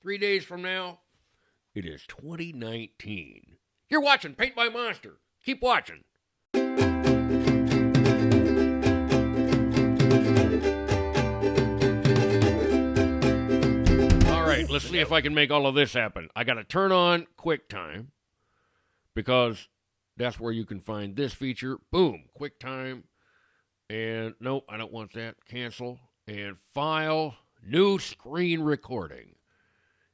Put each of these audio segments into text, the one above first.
3 days from now, it is 2019. You're watching Paint by Monster. Keep watching. All right, let's see if I can make all of this happen. I got to turn on QuickTime because that's where you can find this feature. Boom, QuickTime. And nope, I don't want that. Cancel. And file, new screen recording.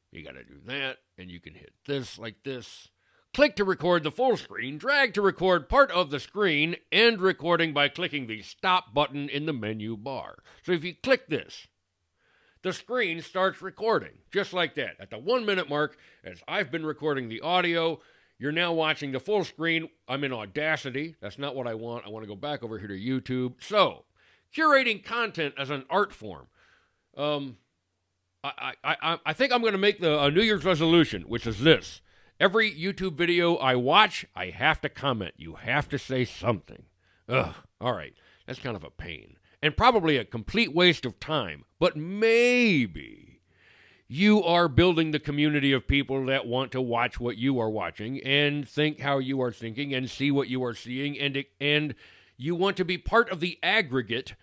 You got to do that, and you can hit this like this. Click to record the full screen. Drag to record part of the screen. End recording by clicking the stop button in the menu bar. So if you click this, the screen starts recording, just like that. At the 1 minute mark, as I've been recording the audio, you're now watching the full screen. I'm in Audacity. That's not what I want. I want to go back over here to YouTube. So, curating content as an art form. I think I'm going to make a New Year's resolution, which is this. Every YouTube video I watch, I have to comment. You have to say something. Ugh, all right. That's kind of a pain. And probably a complete waste of time. But maybe you are building the community of people that want to watch what you are watching and think how you are thinking and see what you are seeing. And you want to be part of the aggregate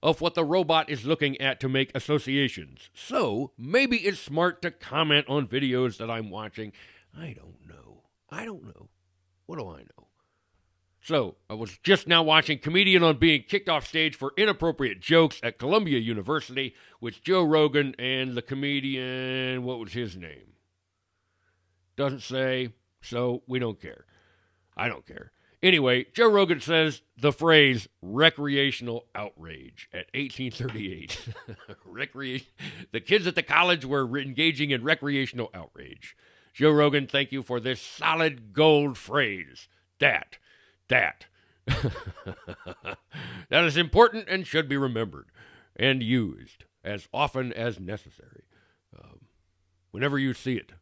of what the robot is looking at to make associations. So, maybe it's smart to comment on videos that I'm watching. I don't know. What do I know? So, I was just now watching Comedian on being kicked off stage for inappropriate jokes at Columbia University with Joe Rogan and the comedian, what was his name? Doesn't say, so we don't care. I don't care. Anyway, Joe Rogan says the phrase recreational outrage at 1838. The kids at the college were engaging in recreational outrage. Joe Rogan, thank you for this solid gold phrase. That. That is important and should be remembered and used as often as necessary. Whenever you see it,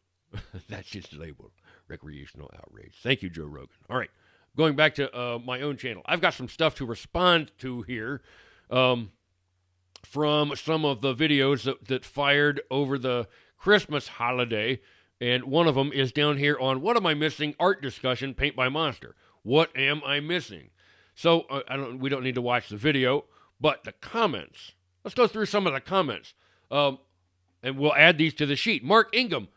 that's just labeled recreational outrage. Thank you, Joe Rogan. All right. Going back to my own channel, I've got some stuff to respond to here from some of the videos that fired over the Christmas holiday, and one of them is down here on What Am I Missing? Art Discussion, Paint by Monster. What am I missing? So we don't need to watch the video, but the comments. Let's go through some of the comments, and we'll add these to the sheet. Mark Ingram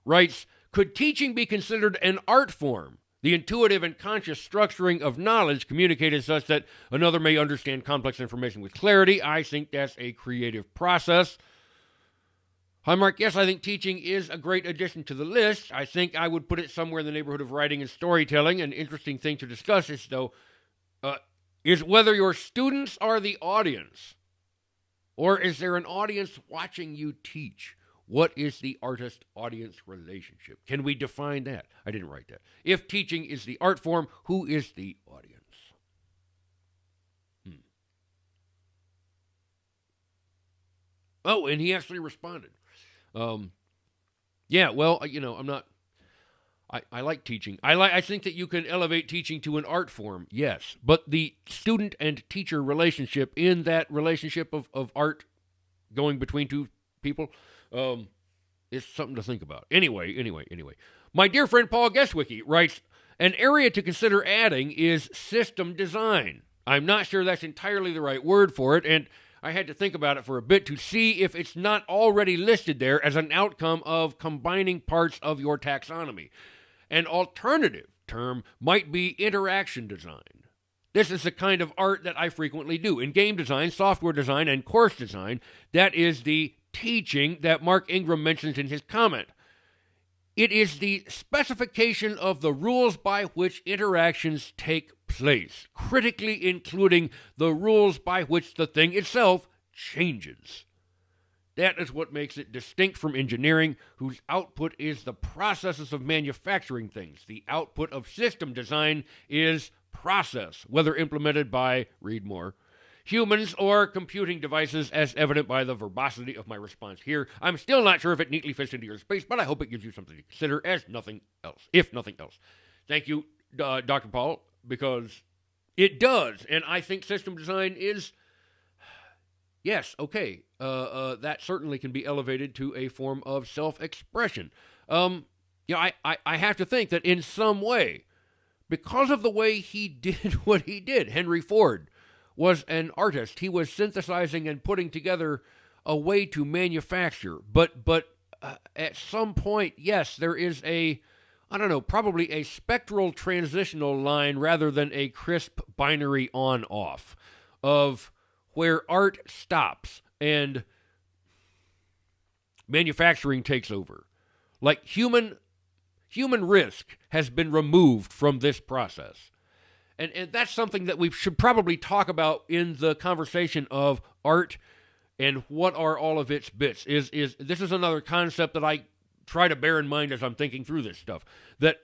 writes, could teaching be considered an art form? The intuitive and conscious structuring of knowledge communicated such that another may understand complex information with clarity. I think that's a creative process. Hi, Mark. Yes, I think teaching is a great addition to the list. I think I would put it somewhere in the neighborhood of writing and storytelling. An interesting thing to discuss is, though, is whether your students are the audience, or is there an audience watching you teach? What is the artist-audience relationship? Can we define that? I didn't write that. If teaching is the art form, who is the audience? Oh, and he actually responded. Yeah, well, I'm not... I like teaching. I think that you can elevate teaching to an art form, yes. But the student and teacher relationship, in that relationship of art going between two people... it's something to think about. Anyway. My dear friend Paul Guestwicki writes, an area to consider adding is system design. I'm not sure that's entirely the right word for it, and I had to think about it for a bit to see if it's not already listed there as an outcome of combining parts of your taxonomy. An alternative term might be interaction design. This is the kind of art that I frequently do. In game design, software design, and course design, that is the teaching that Mark Ingram mentions in his comment. It is the specification of the rules by which interactions take place, critically including the rules by which the thing itself changes. That is what makes it distinct from engineering, whose output is the processes of manufacturing things. The output of system design is process, whether implemented by, read more, humans or computing devices, as evident by the verbosity of my response here. I'm still not sure if it neatly fits into your space, but I hope it gives you something to consider as nothing else, if nothing else. Thank you, Dr. Paul, because it does, and I think system design is yes, okay, that certainly can be elevated to a form of self-expression. I have to think that in some way, because of the way he did what he did, Henry Ford was an artist. He was synthesizing and putting together a way to manufacture. But at some point, yes, there is probably a spectral transitional line rather than a crisp binary on-off of where art stops and manufacturing takes over. Like human risk has been removed from this process. And that's something that we should probably talk about in the conversation of art and what are all of its bits. This is another concept that I try to bear in mind as I'm thinking through this stuff. That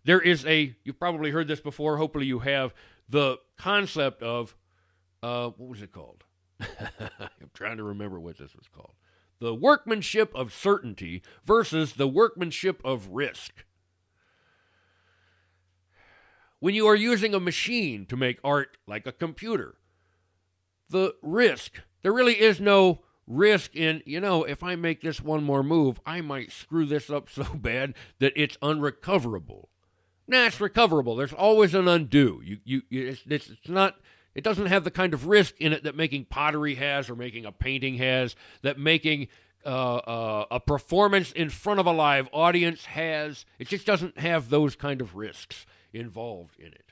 there is you've probably heard this before, hopefully you have, the concept of, what was it called? I'm trying to remember what this was called. The workmanship of certainty versus the workmanship of risk. When you are using a machine to make art like a computer, the risk, there really is no risk in, if I make this one more move, I might screw this up so bad that it's unrecoverable. Nah, it's recoverable. There's always an undo. It's not. It doesn't have the kind of risk in it that making pottery has or making a painting has, that making a performance in front of a live audience has. It just doesn't have those kind of risks involved in it.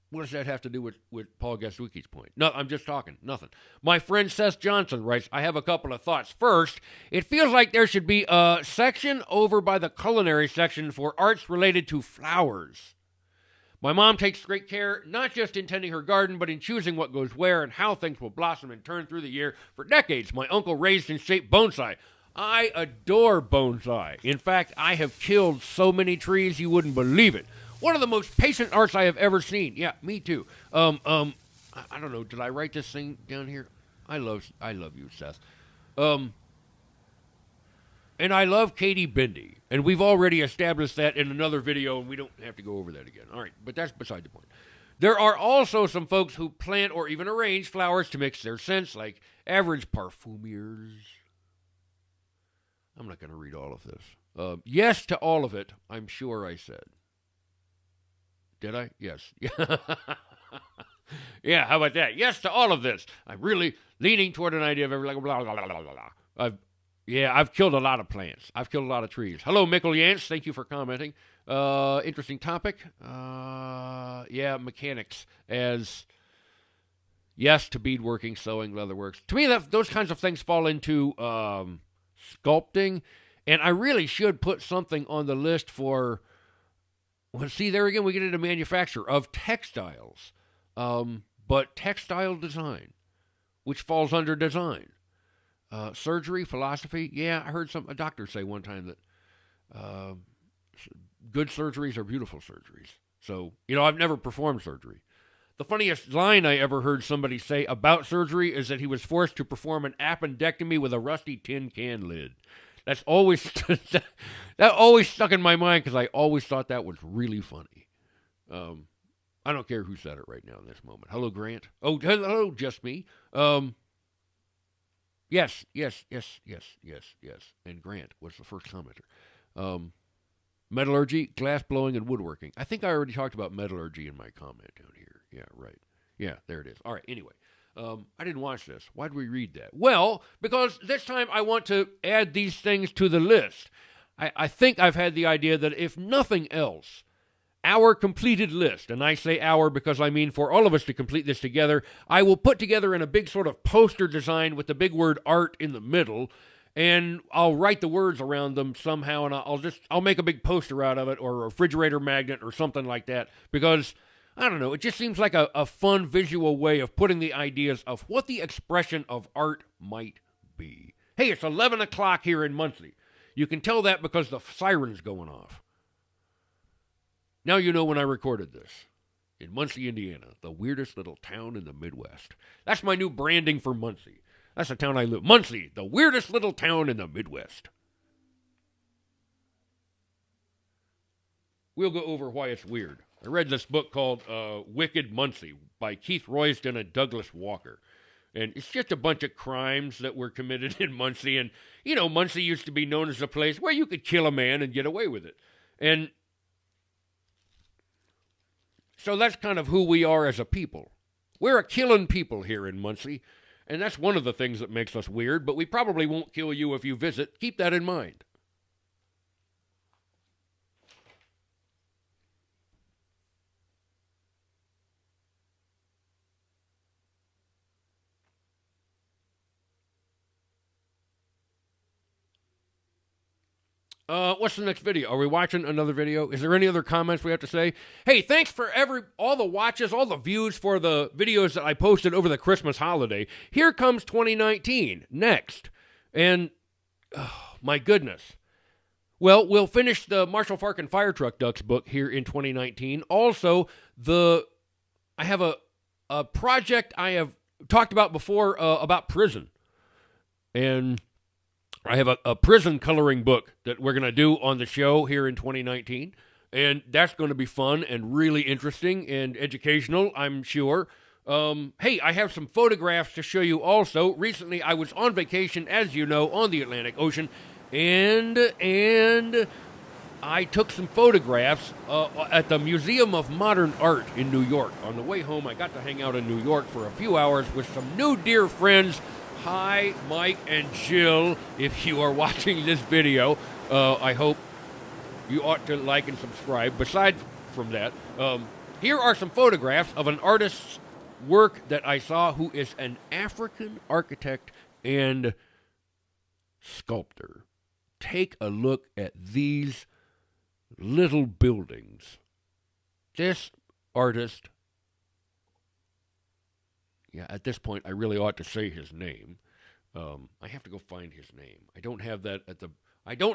What does that have to do with Paul Gaswicki's point? No, I'm just talking. Nothing. My friend Seth Johnson writes, I have a couple of thoughts. First, it feels like there should be a section over by the culinary section for arts related to flowers. My mom takes great care, not just in tending her garden, but in choosing what goes where and how things will blossom and turn through the year. For decades, my uncle raised and shaped bonsai. I adore bonsai. In fact, I have killed so many trees you wouldn't believe it. One of the most patient arts I have ever seen. Yeah, me too. I don't know. Did I write this thing down here? I love you, Seth. And I love Katie Bindi. And we've already established that in another video, and we don't have to go over that again. All right, but that's beside the point. There are also some folks who plant or even arrange flowers to mix their scents, like average parfumers. I'm not going to read all of this. Yes to all of it, I'm sure I said. Did I? Yes. Yeah, how about that? Yes to all of this. I'm really leaning toward an idea of blah, blah, blah, blah, blah, blah. I've killed a lot of plants. I've killed a lot of trees. Hello, Mickle Yance. Thank you for commenting. Interesting topic. Mechanics as yes to beadworking, sewing, leatherworks. To me, those kinds of things fall into sculpting, and I really should put something on the list for. Well, see, there again, we get into manufacture of textiles, but textile design, which falls under design. Surgery, philosophy, yeah, I heard a doctor say one time that good surgeries are beautiful surgeries. So, I've never performed surgery. The funniest line I ever heard somebody say about surgery is that he was forced to perform an appendectomy with a rusty tin can lid. That's always that always stuck in my mind because I always thought that was really funny. I don't care who said it right now in this moment. Hello, Grant. Oh, hello, just me. Yes. And Grant was the first commenter. Metallurgy, glass blowing, and woodworking. I think I already talked about metallurgy in my comment down here. Yeah, right. Yeah, there it is. All right, anyway. I didn't watch this. Why did we read that? Well, because this time I want to add these things to the list. I think I've had the idea that if nothing else, our completed list, and I say our because I mean for all of us to complete this together, I will put together in a big sort of poster design with the big word art in the middle, and I'll write the words around them somehow, and I'll make a big poster out of it, or a refrigerator magnet or something like that, because I don't know, it just seems like a fun visual way of putting the ideas of what the expression of art might be. Hey, it's 11 o'clock here in Muncie. You can tell that because the siren's going off. Now you know when I recorded this. In Muncie, Indiana, the weirdest little town in the Midwest. That's my new branding for Muncie. That's the town I live. Muncie, the weirdest little town in the Midwest. We'll go over why it's weird. I read this book called Wicked Muncie by Keith Royston and Douglas Walker. And it's just a bunch of crimes that were committed in Muncie. And, you know, Muncie used to be known as a place where you could kill a man and get away with it. And so that's kind of who we are as a people. We're a killing people here in Muncie. And that's one of the things that makes us weird. But we probably won't kill you if you visit. Keep that in mind. What's the next video? Are we watching another video? Is there any other comments we have to say? Hey, thanks for all the watches, all the views for the videos that I posted over the Christmas holiday. Here comes 2019 next. And, oh, my goodness. Well, we'll finish the Marshall Farkin Fire Truck Ducks book here in 2019. Also, I have a project I have talked about before about prison. And I have a prison coloring book that we're going to do on the show here in 2019, and that's going to be fun and really interesting and educational, I'm sure. Hey, I have some photographs to show you also. Recently, I was on vacation, as you know, on the Atlantic Ocean, and I took some photographs at the Museum of Modern Art in New York. On the way home, I got to hang out in New York for a few hours with some new dear friends. Hi, Mike and Jill, if you are watching this video. I hope you ought to like and subscribe. Besides from that, here are some photographs of an artist's work that I saw who is an African architect and sculptor. Take a look at these little buildings. This artist... Yeah, at this point, I really ought to say his name. I have to go find his name. I don't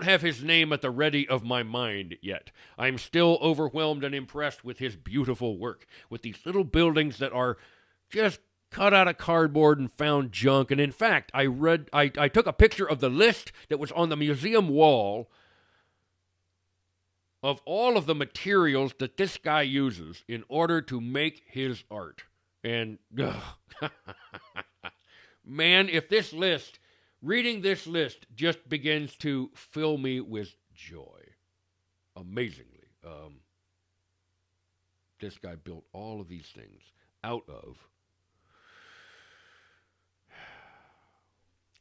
have his name at the ready of my mind yet. I'm still overwhelmed and impressed with his beautiful work, with these little buildings that are just cut out of cardboard and found junk. And in fact, I took a picture of the list that was on the museum wall of all of the materials that this guy uses in order to make his art. And, man, if reading this list just begins to fill me with joy. Amazingly. This guy built all of these things out of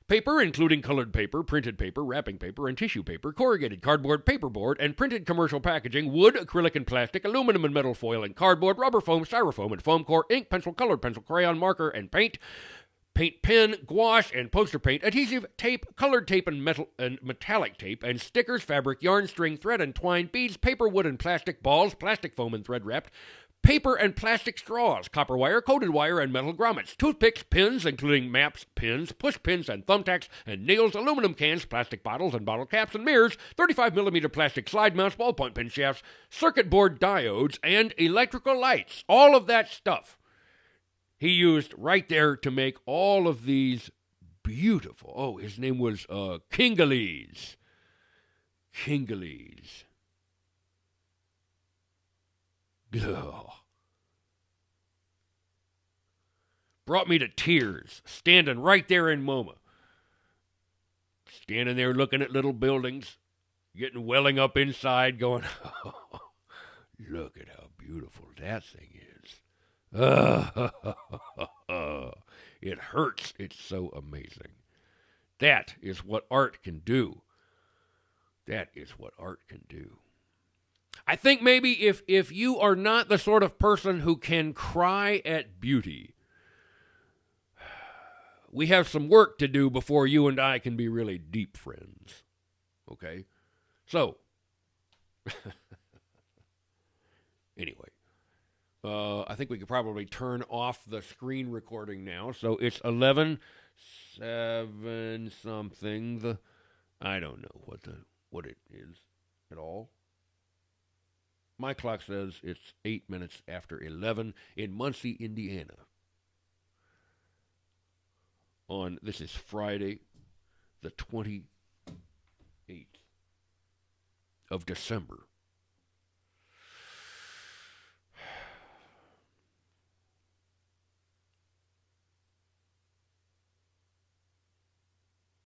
paper, including colored paper, printed paper, wrapping paper, and tissue paper, corrugated cardboard, paperboard, and printed commercial packaging, wood, acrylic and plastic, aluminum and metal foil and cardboard, rubber foam, styrofoam and foam core, ink, pencil, colored pencil, crayon, marker, and paint, paint pen, gouache, and poster paint, adhesive, tape, colored tape and metal and metallic tape, and stickers, fabric, yarn, string, thread, and twine, beads, paper, wood, and plastic, balls, plastic foam and thread wrapped, paper and plastic straws, copper wire, coated wire, and metal grommets, toothpicks, pins, including maps, pins, push pins, and thumbtacks, and nails, aluminum cans, plastic bottles and bottle caps and mirrors, 35mm plastic slide mounts, ballpoint pen shafts, circuit board diodes, and electrical lights. All of that stuff he used right there to make all of these beautiful... Oh, his name was Kingelez. Kingelez. Ugh. Brought me to tears, standing right there in MoMA. Standing there looking at little buildings, getting welling up inside, going, oh, look at how beautiful that thing is. It hurts. It's so amazing. That is what art can do. That is what art can do. I think maybe if you are not the sort of person who can cry at beauty, we have some work to do before you and I can be really deep friends. Okay? So, anyway, I think we could probably turn off the screen recording now. So it's 11:07 something. I don't know what it is at all. My clock says it's 8 minutes after 11 in Muncie, Indiana. This is Friday, the 28th of December,